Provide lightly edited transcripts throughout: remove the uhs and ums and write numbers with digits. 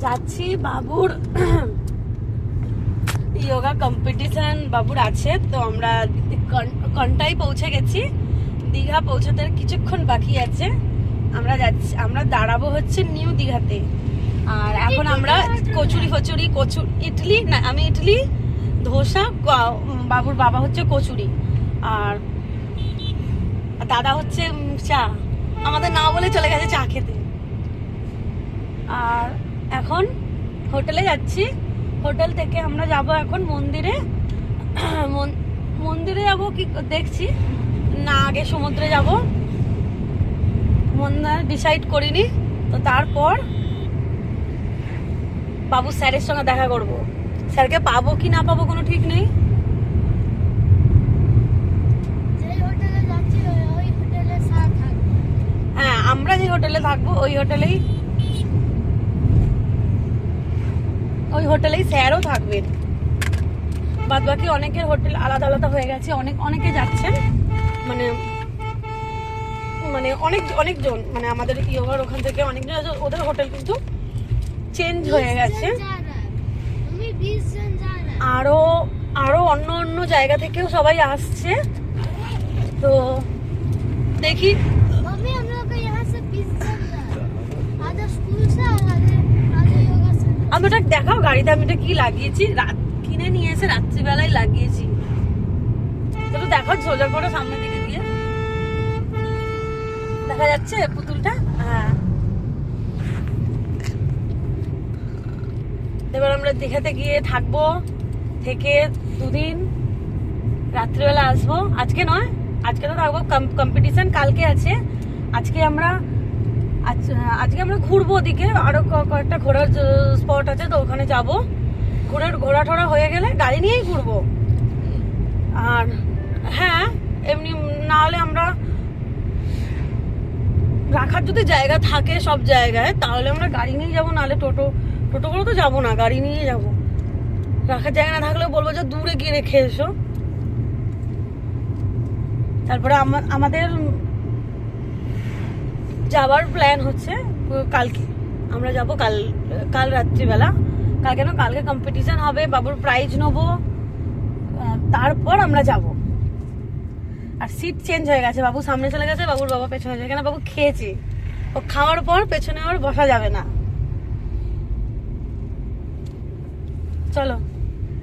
যাচ্ছি বাবুর যোগা কম্পিটিশন বাবুর আছে, তো আমরা কন্টাই পৌঁছে গেছি। দীঘা পৌঁছাতে কিছুক্ষণ বাকি আছে। আমরা যাচ্ছি, আমরা দাঁড়াবো হচ্ছে নিউ দীঘাতে। আর এখন আমরা কচুরি ইডলি না, আমি ইডলি, ধোসা, বাবুর বাবা হচ্ছে কচুরি, আর দাদা হচ্ছে চা। আমাদের না বলে চলে গেছে চা খেতে। আর এখন হোটেলে যাচ্ছি। হোটেল থেকে আমরা যাব এখন মন্দিরে। মন্দিরে যাব কি দেখছি না, আগে সমুদ্রে যাব, মন্দির ডিসাইড করিনি। তো তারপর বাবু স্যারের সঙ্গে দেখা করব। স্যারকে পাবো কি না পাবো কোনো ঠিক নেই। হ্যাঁ, আমরা যে হোটেলে থাকবো ওই হোটেলেই স্যারও থাকবেন। বাদ বাকি অনেকের হোটেল আলাদা আলাদা হয়ে গেছে, অনেকে যাচ্ছেন, মানে অনেকজন, মানে আমাদের ইয়োগার ওখান থেকে অনেকজন, ওদের হোটেল কিন্তু চেঞ্জ হয়ে গেছে। আরো অন্য জায়গা থেকেও সবাই আসছে, তো দেখি। আমি ওটা দেখাও গাড়িতে, আমি এটা কি লাগিয়েছি, কিনে নিয়ে এসে রাত্রিবেলায় লাগিয়েছি। তো দেখাও সোজা করে সামনের দিকে গিয়ে দেখা যাচ্ছে পুতুলটা। হ্যাঁ, এবার আমরা দীঘাতে গিয়ে থাকবো, থেকে 2 দিন, রাত্রিবেলা আসবো। আজকে নয়, আজকে তো থাকবো, কম্পিটিশন কালকে আছে। আজকে আমরা ঘুরবো ওদিকে, আরো কয়েকটা ঘোরার স্পট আছে, তো ওখানে যাবো। ঘোরা টোরা হয়ে গেলে গাড়ি নিয়েই ঘুরবো। আর হ্যাঁ, এমনি না হলে আমরা রাখার যদি জায়গা থাকে সব জায়গায়, তাহলে আমরা গাড়ি নিয়ে যাবো, নাহলে টোটো করে তো যাবো না, গাড়ি নিয়ে যাবো। রাখার জায়গা না থাকলেও বলবো যে দূরে গিয়ে রেখে এসো। তারপরে আমাদের যাওয়ার প্ল্যান হচ্ছে কালকে। আমরা যাব কাল রাত্রিবেলা। কালকে কম্পিটিশন হবে, বাবুর প্রাইজ নেবো, তারপর আমরা যাব। আর সিট চেঞ্জ হয়ে গেছে, বাবু সামনে চলে গেছে, বাবুর বাবা পেছনে চলে গেছে। বাবু খেয়েছে, ও খাওয়ার পর পেছনে আর বসা যাবে না। চলো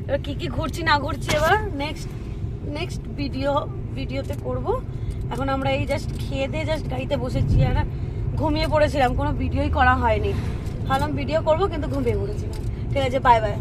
এবার কি ঘুরছি না ঘুরছি এবার নেক্সট ভিডিওতে করব। এখন আমরা এই জাস্ট খেয়ে দিয়ে জাস্ট গাড়িতে বসেছি, আর ঘুমিয়ে পড়েছিলাম, কোনো ভিডিওই করা হয়নি। ভাবলাম ভিডিও করবো, কিন্তু ঘুমিয়ে পড়েছিলাম। ঠিক আছে, বাই বাই।